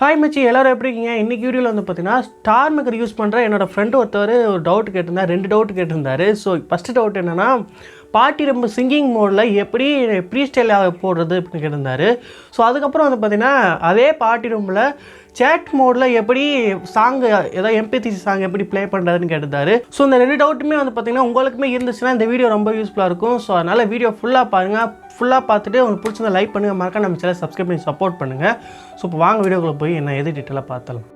Hi மச்சி, எல்லோரும் எப்படி இருக்கீங்க? இன்றைக்கி வீடியோவில் வந்து பார்த்தீங்கன்னா StarMaker யூஸ் பண்ணுற என்னோடய ஃப்ரெண்டு ஒருத்தர் ஒரு டவுட் கேட்டிருந்தார், 2 டவுட் கேட்டிருந்தாரு. ஸோ ஃபஸ்ட்டு டவுட் என்னென்னா, பாட்டி ரொம்ப சிங்கிங் மோடில் எப்படி ஃப்ரீஸ்டைல் போடுறது அப்படின்னு கேட்டிருந்தாரு. ஸோ அதுக்கப்புறம் வந்து பார்த்திங்கன்னா அதே பாட்டி ரூமில் சேட் மோடில் எப்படி சாங்கு ஏதாவது MP3 சாங் எப்படி ப்ளே பண்ணுறதுன்னு கேட்டிருந்தாரு. ஸோ இந்த 2 டவுட்டுமே வந்து பார்த்திங்கன்னா உங்களுக்குமே இருந்துச்சுன்னா இந்த வீடியோ ரொம்ப யூஸ்ஃபுல்லாக இருக்கும். ஸோ அதனால் வீடியோ ஃபுல்லாக பாருங்கள். ஃபுல்லாக பார்த்துட்டு உங்களுக்கு பிடிச்சிருந்தா லைக் பண்ணுங்கள், மறக்காம நம்ம சேனல் சப்ஸ்கிரைப் பண்ணி சப்போர்ட் பண்ணுங்கள். ஸோ இப்போ வாங்க வீடியோக்குள்ளே போய் என்ன எது டீட்டெயிலாக பார்த்தலாம்.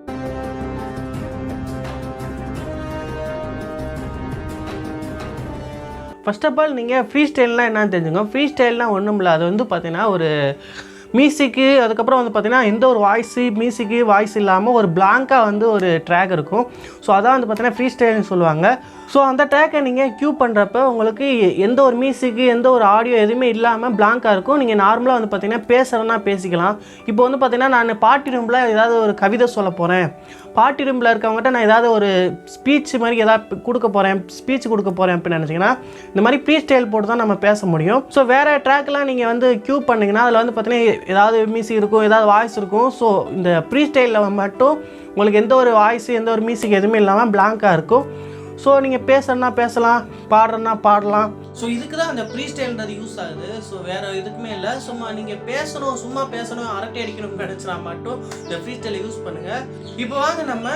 ஃபர்ஸ்ட் ஆஃப் ஆல் நீங்கள் ஃப்ரீ ஸ்டைல்னால் என்னன்னு தெரிஞ்சுங்க. ஃப்ரீ ஸ்டைல்னால் ஒன்றும் இல்லை, அது வந்து பார்த்தீங்கன்னா ஒரு மியூசிக்கு, அதுக்கப்புறம் வந்து பார்த்திங்கன்னா எந்த ஒரு மியூசிக்கு வாய்ஸ் இல்லாமல் ஒரு பிளாங்காக வந்து ஒரு ட்ராக் இருக்கும். ஸோ அதான் வந்து பார்த்திங்கன்னா ஃப்ரீ ஸ்டைல்னு சொல்லுவாங்க. ஸோ அந்த ட்ராக்கை நீங்கள் க்யூ பண்ணுறப்ப உங்களுக்கு எந்த ஒரு மியூசிக்கு எந்த ஒரு ஆடியோ எதுவுமே இல்லாமல் பிளாங்காக இருக்கும். நீங்கள் நார்மலாக வந்து பார்த்திங்கன்னா பேசுகிறேன்னா பேசிக்கலாம். இப்போ வந்து பார்த்திங்கன்னா நான் பார்ட்டி ரூமில் ஏதாவது ஒரு கவிதை சொல்ல போகிறேன், பார்ட்டி ரூமில் இருக்கவங்ககிட்ட நான் ஏதாவது ஒரு ஸ்பீச் மாதிரி ஏதாவது கொடுக்க போகிறேன் அப்படின்னு நினச்சிங்கன்னா இந்த மாதிரி ஃப்ரீ ஸ்டைல் போட்டு தான் நம்ம பேச முடியும். ஸோ வேறு ட்ராக்லாம் நீங்கள் வந்து க்யூ பண்ணிங்கன்னா அதில் வந்து பார்த்திங்கன்னா ஏதாவது மியூசிக் இருக்கும், ஏதாவது வாய்ஸ் இருக்கும். ஸோ இந்த ஃப்ரீ ஸ்டைலில் மட்டும் உங்களுக்கு எந்த ஒரு வாய்ஸ் எந்த ஒரு மியூசிக் எதுவுமே இல்லாமல் பிளாங்காக இருக்கும். ஸோ நீங்கள் பேசுறதுனா பேசலாம், பாடுறதுனா பாடலாம். ஸோ இதுக்கு தான் அந்த ஃப்ரீ ஸ்டைல்ன்றது யூஸ் ஆகுது. ஸோ வேறு எதுக்குமே இல்லை. சும்மா நீங்கள் சும்மா பேசணும் அரட்டை அடிக்கணும்னு நினச்சினா மட்டும் இந்த ஃப்ரீ ஸ்டைலை யூஸ் பண்ணுங்கள். இப்போ வாங்க நம்ம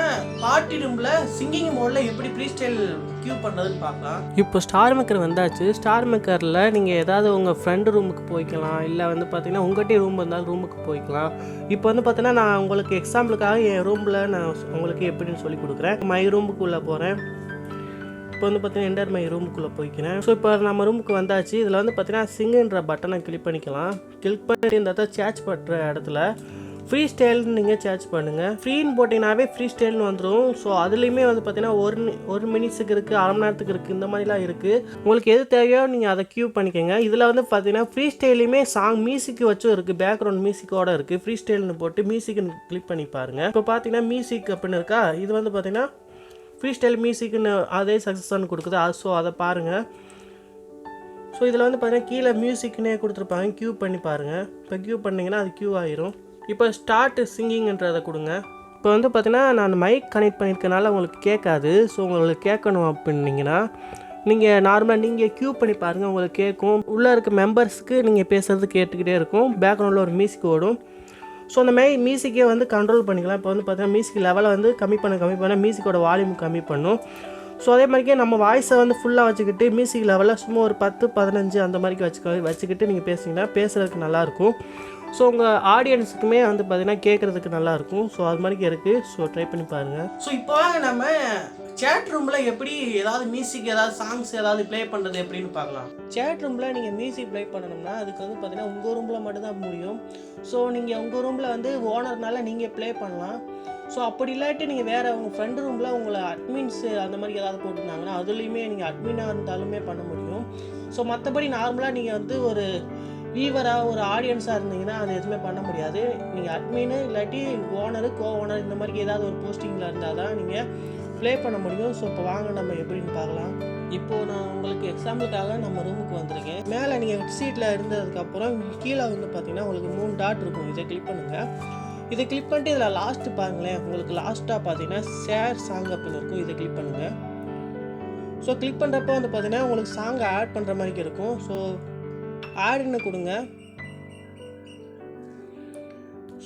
பார்ட்டி ரூமில் சிங்கிங் மோடில் எப்படி ஃப்ரீ ஸ்டைல் க்யூ பண்ணுறதுன்னு பார்க்கலாம். இப்போ StarMaker வந்தாச்சு. StarMakerல நீங்கள் ஏதாவது உங்கள் ஃப்ரெண்டு ரூமுக்கு போய்க்கலாம், இல்லை வந்து பார்த்தீங்கன்னா உங்கள்கிட்ட ரூம் இருந்தாலும் ரூமுக்கு போய்க்கலாம். இப்போ வந்து பார்த்தீங்கன்னா நான் உங்களுக்கு எக்ஸாம்பிளுக்காக என் ரூமில் நான் உங்களுக்கு எப்படின்னு சொல்லி கொடுக்குறேன். மை ரூமுக்குள்ளே போகிறேன். இப்போ வந்து பார்த்தீங்கன்னா என்டர் மை ரூமுக்குள்ளே போய்க்கிறேன். ஸோ இப்போ நம்ம ரூமுக்கு வந்தாச்சு. இதில் வந்து பார்த்தீங்கன்னா சிங்குன்ற பட்டனை கிளிக் பண்ணிக்கலாம். கிளிக் பண்ணிட்டு இந்த இடத்த சேட்ச் பண்ணுற இடத்துல ஃப்ரீ ஸ்டைல்னு நீங்கள் சேட்ச் பண்ணுங்கள். ஃப்ரீன்னு போட்டிங்கனாவே ஃப்ரீ ஸ்டைல்னு வந்துடும். ஸோ அதுலேயுமே வந்து பார்த்தீங்கன்னா ஒரு மினிட்ஸுக்கு இருக்குது, அரை மணி நேரத்துக்கு இருக்குது, இந்த மாதிரிலாம் இருக்குது. உங்களுக்கு எது தேவையோ நீங்கள் அதை க்யூ பண்ணிக்கோங்க. இதில் வந்து பார்த்தீங்கன்னா ஃப்ரீ ஸ்டைலையுமே சாங் மியூசிக் வச்சும் இருக்குது, பேக்ரவுண்ட் மியூசிக்கோடு இருக்குது. ஃப்ரீ ஸ்டைல்னு போட்டு மியூசிக்னு கிளிக் பண்ணி பாருங்கள். இப்போ பார்த்தீங்கன்னா மியூசிக் அப்படின்னு இருக்கா, இது வந்து பார்த்தீங்கன்னா ஃப்ரீ ஸ்டைல் மியூசிக்னு அதே சக்ஸஸ்ன்னு கொடுக்குது. ஸோ அதை பாருங்கள். ஸோ இதில் வந்து பார்த்தீங்கன்னா கீழே மியூசிக்னே கொடுத்துருப்பாங்க, க்யூ பண்ணி பாருங்கள். இப்போ க்யூ பண்ணிங்கன்னா அது க்யூ ஆயிரும். இப்போ ஸ்டார்ட் சிங்கிங்ன்றதை கொடுங்க. இப்போ வந்து பார்த்தீங்கன்னா நான் மைக் கனெக்ட் பண்ணியிருக்கனால உங்களுக்கு கேட்காது. ஸோ உங்களுக்கு கேட்கணும் அப்படின்னீங்கன்னா நீங்கள் நார்மலாக நீங்கள் க்யூ பண்ணி பாருங்கள், உங்களுக்கு கேட்கும். உள்ளே இருக்க மெம்பர்ஸ்க்கு நீங்கள் பேசுகிறது கேட்டுக்கிட்டே இருக்கும். பேக்ரவுண்டில் ஒரு மியூசிக் ஓடும். ஸோ அந்த மாதிரி மியூசிக்கே வந்து கண்ட்ரோல் பண்ணிக்கலாம். இப்போ வந்து பார்த்தீங்கன்னா மியூசிக் லெவலை வந்து கம்மி பண்ண மியூசிக்கோட வால்யூம் கம்மி பண்ணும். ஸோ அதே மாதிரிக்கே நம்ம வாய்ஸை வந்து ஃபுல்லாக வச்சுக்கிட்டு மியூசிக் லெவலில் சும்மா ஒரு 10-15 அந்த மாதிரிக்கு வச்சுக்கிட்டு நீங்கள் பேசிங்கன்னா பேசுகிறதுக்கு நல்லாயிருக்கும். ஸோ உங்கள் ஆடியன்ஸுக்குமே வந்து பார்த்திங்கன்னா கேட்குறதுக்கு நல்லாயிருக்கும். ஸோ அது மாதிரிக்கு இருக்குது. ஸோ ட்ரை பண்ணி பாருங்கள். ஸோ இப்போ நம்ம சேட் ரூமில் எப்படி ஏதாவது மியூசிக் ஏதாவது சாங்ஸ் ஏதாவது ப்ளே பண்ணுறது எப்படின்னு பார்க்கலாம். சேட் ரூமில் நீங்கள் மியூசிக் ப்ளே பண்ணணும்னா அதுக்கு வந்து பார்த்திங்கன்னா உங்கள் ரூமில் மட்டும்தான் முடியும். ஸோ நீங்கள் உங்கள் ரூமில் வந்து ஓனர்னால நீங்கள் ப்ளே பண்ணலாம். ஸோ அப்படி இல்லாட்டி நீங்கள் வேறு உங்கள் ஃப்ரெண்டு ரூமில் உங்களை அட்மின்ஸ் அந்த மாதிரி ஏதாவது போட்டிருந்தாங்கன்னா அதுலேயுமே நீங்கள் அட்மினாக இருந்தாலுமே பண்ண முடியும். ஸோ மற்றபடி நார்மலாக நீங்கள் வந்து ஒரு வியூவராக ஒரு ஆடியன்ஸாக இருந்தீங்கன்னா அது எதுவுமே பண்ண முடியாது. நீங்கள் அட்மின்னு இல்லாட்டி ஓனரு ஓனர் இந்த மாதிரி ஏதாவது ஒரு போஸ்டிங்கில் இருந்தால் தான் நீங்கள் ப்ளே பண்ண முடியும். ஸோ இப்போ வாங்க நம்ம எப்படின்னு பார்க்கலாம். இப்போது நான் உங்களுக்கு எக்ஸாம்பிளுக்காக நம்ம ரூமுக்கு வந்திருக்கேன். மேலே நீங்கள் சீட்டில் இருந்ததுக்கப்புறம் கீழே வந்து பார்த்தீங்கன்னா உங்களுக்கு 3 டாட் இருக்கும். இதை கிளிக் பண்ணுங்கள். இதை கிளிக் பண்ணிட்டு இதில் லாஸ்ட்டு பாருங்களேன். உங்களுக்கு லாஸ்ட்டாக பார்த்தீங்கன்னா ஷேர் சாங் அப்படின்னு இருக்கும். இதை கிளிக் பண்ணுங்கள். ஸோ கிளிக் பண்ணுறப்போ வந்து பார்த்தீங்கன்னா உங்களுக்கு சாங்கை ஆட் பண்ணுற மாதிரி இருக்கும். ஸோ ஆடுன்னு கொடுங்க.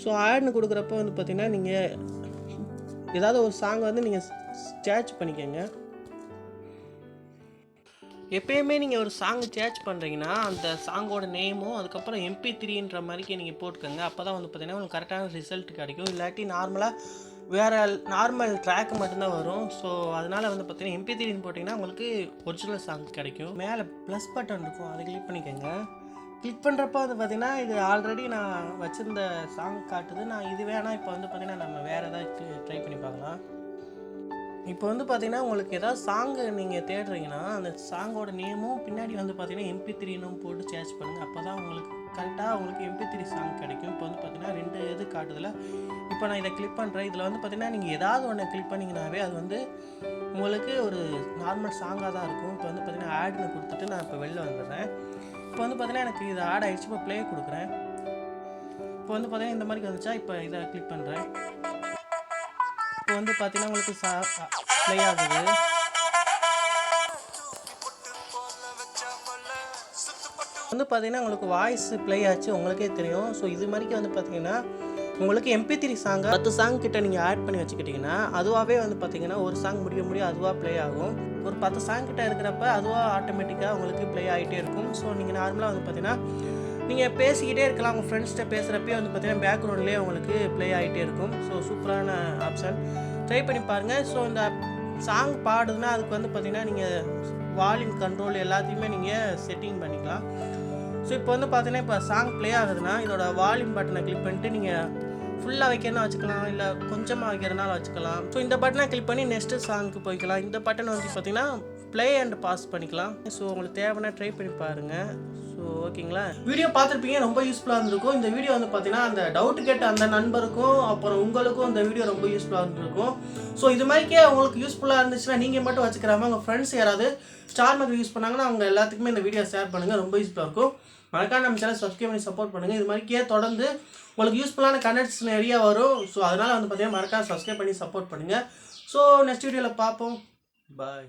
ஸோ ஆடுன்னு கொடுக்குறப்போ வந்து பார்த்தீங்கன்னா நீங்கள் ஏதாவது ஒரு சாங் வந்து நீங்கள் சேட்ச் பண்ணிக்கோங்க. எப்பயுமே நீங்கள் ஒரு சாங் சேட்ச் பண்ணுறீங்கன்னா அந்த சாங்கோட நேமும் அதுக்கப்புறம் MP3ன்ற மாதிரிக்கே நீங்கள் போட்டுக்கோங்க. அப்போ தான் வந்து பார்த்தீங்கன்னா உங்களுக்கு கரெக்டான ரிசல்ட் கிடைக்கும். இல்லாட்டி நார்மல் ட்ராக் மட்டும்தான் வரும். ஸோ அதனால் வந்து பார்த்தீங்கன்னா MP3ன்னு போட்டிங்கன்னா உங்களுக்கு ஒரிஜினல் சாங் கிடைக்கும். மேலே ப்ளஸ் பட்டன் இருக்கும், அதை கிளிக் பண்ணிக்கோங்க. கிளிக் பண்ணுறப்போ வந்து பார்த்திங்கன்னா இது ஆல்ரெடி நான் வச்சுருந்த சாங் காட்டுது. நான் இது வேணால் இப்போ வந்து பார்த்திங்கன்னா நம்ம வேறு ஏதாவது ட்ரை பண்ணி பார்க்கலாம். இப்போ வந்து பார்த்திங்கன்னா உங்களுக்கு ஏதாவது சாங்கு நீங்கள் தேடுறீங்கன்னா அந்த சாங்கோட நேமும் பின்னாடி வந்து பார்த்திங்கன்னா MP3ன்னு போட்டு சேட்ச் பண்ணுங்கள். அப்போ தான் உங்களுக்கு கரெக்டாக உங்களுக்கு MP3 சாங் கிடைக்கும். இப்போ வந்து பார்த்திங்கன்னா 2 இது காட்டுதில்ல. இப்போ நான் இதை கிளிக் பண்ணுறேன். இதில் வந்து பார்த்திங்கன்னா நீங்கள் ஏதாவது ஒன்று கிளிக் பண்ணிங்கனாவே அது வந்து உங்களுக்கு ஒரு நார்மல் சாங்காக தான் இருக்கும். இப்போ வந்து பார்த்திங்கன்னா ஆடுன்னு கொடுத்துட்டு நான் இப்போ வெளில வந்துடுறேன். இப்போ வந்து பார்த்திங்கன்னா எனக்கு இது ஆட் ஆகிடுச்சு. இப்போ ப்ளே கொடுக்குறேன். இப்போ வந்து பார்த்தீங்கன்னா இந்த மாதிரி வந்துச்சா, இப்போ இதை கிளிக் பண்ணுறேன். இப்போ வந்து பார்த்தீங்கன்னா உங்களுக்கு ப்ளே ஆகுது. வந்து பார்த்தீங்கன்னா உங்களுக்கு வாய்ஸ் ப்ளே ஆச்சு, உங்களுக்கே தெரியும். ஸோ இது மாதிரிக்கு வந்து பார்த்தீங்கன்னா உங்களுக்கு MP3 சாங்கை 10 சாங் கிட்ட நீங்கள் ஆட் பண்ணி வச்சுக்கிட்டிங்கன்னா அதுவாகவே வந்து பார்த்தீங்கன்னா ஒரு சாங் முடிய அதுவாக ப்ளே ஆகும். ஒரு 10 சாங் கிட்ட இருக்கிறப்ப அதுவாக ஆட்டோமேட்டிக்காக உங்களுக்கு ப்ளே ஆகிட்டே இருக்கும். ஸோ நீங்கள் நார்மலாக வந்து பார்த்தீங்கன்னா நீங்கள் பேசிக்கிட்டே இருக்கலாம். உங்கள் ஃப்ரெண்ட்ஸ்கிட்ட பேசுகிறப்பே வந்து பார்த்தீங்கன்னா பேக்ரவுண்ட்லேயே உங்களுக்கு ப்ளே ஆகிட்டே இருக்கும். ஸோ சூப்பரான ஆப்ஷன், ட்ரை பண்ணி பாருங்கள். ஸோ இந்த சாங் பாடுதுன்னா அதுக்கு வந்து பார்த்தீங்கன்னா நீங்கள் வால்யூம் கண்ட்ரோல் எல்லாத்தையுமே நீங்கள் செட்டிங் பண்ணிக்கலாம். ஸோ இப்போ வந்து பார்த்தீங்கன்னா இப்போ சாங் ப்ளே ஆகுதுன்னா இதோட வால்யூம் பட்டனை கிளிக் பண்ணிட்டு நீங்கள் ஃபுல்லாக வைக்கிறனா வச்சுக்கலாம், இல்லை கொஞ்சமாக வைக்கிறனால வச்சுக்கலாம். ஸோ இந்த பட்டனை கிளிக் பண்ணி நெக்ஸ்ட்டு சாங்க்கு போய்க்கலாம். இந்த பட்டன் வந்து பார்த்தீங்கன்னா ப்ளே அண்ட் பாஸ் பண்ணிக்கலாம். ஸோ உங்களுக்கு தேவைன்னா ட்ரை பண்ணி பாருங்கள். ஸோ ஓகேங்களா, வீடியோ பார்த்துருப்பீங்க, ரொம்ப யூஸ்ஃபுல்லாக இருந்திருக்கும். இந்த வீடியோ வந்து பார்த்தீங்கன்னா அந்த டவுட்டு கேட்ட அந்த நண்பருக்கும் அப்புறம் உங்களுக்கும் இந்த வீடியோ ரொம்ப யூஸ்ஃபுல்லாக இருந்திருக்கும். ஸோ இது மாதிரிக்கே உங்களுக்கு யூஸ்ஃபுல்லாக இருந்துச்சுன்னா நீங்கள் மட்டும் வச்சுக்கிறாம உங்கள் ஃப்ரெண்ட்ஸ் யாராவது StarMakar யூஸ் பண்ணாங்கன்னா அவங்க எல்லாத்துக்குமே இந்த வீடியோ ஷேர் பண்ணுங்கள், ரொம்ப யூஸ்ஃபுல்லாக இருக்கும். மறக்காம நம்ம சேனல் சப்ஸ்கிரைப் பண்ணி சப்போர்ட் பண்ணுங்கள். இது மாதிரிக்கே தொடர்ந்து உங்களுக்கு யூஸ்ஃபுல்லான கண்டென்ட்ஸ் நிறையா வரும். ஸோ அதனால் வந்து பார்த்தீங்கன்னா மறக்காம சப்ஸ்கிரைப் பண்ணி சப்போர்ட் பண்ணுங்கள். ஸோ நெக்ஸ்ட் வீடியோவில் பார்ப்போம். பாய்.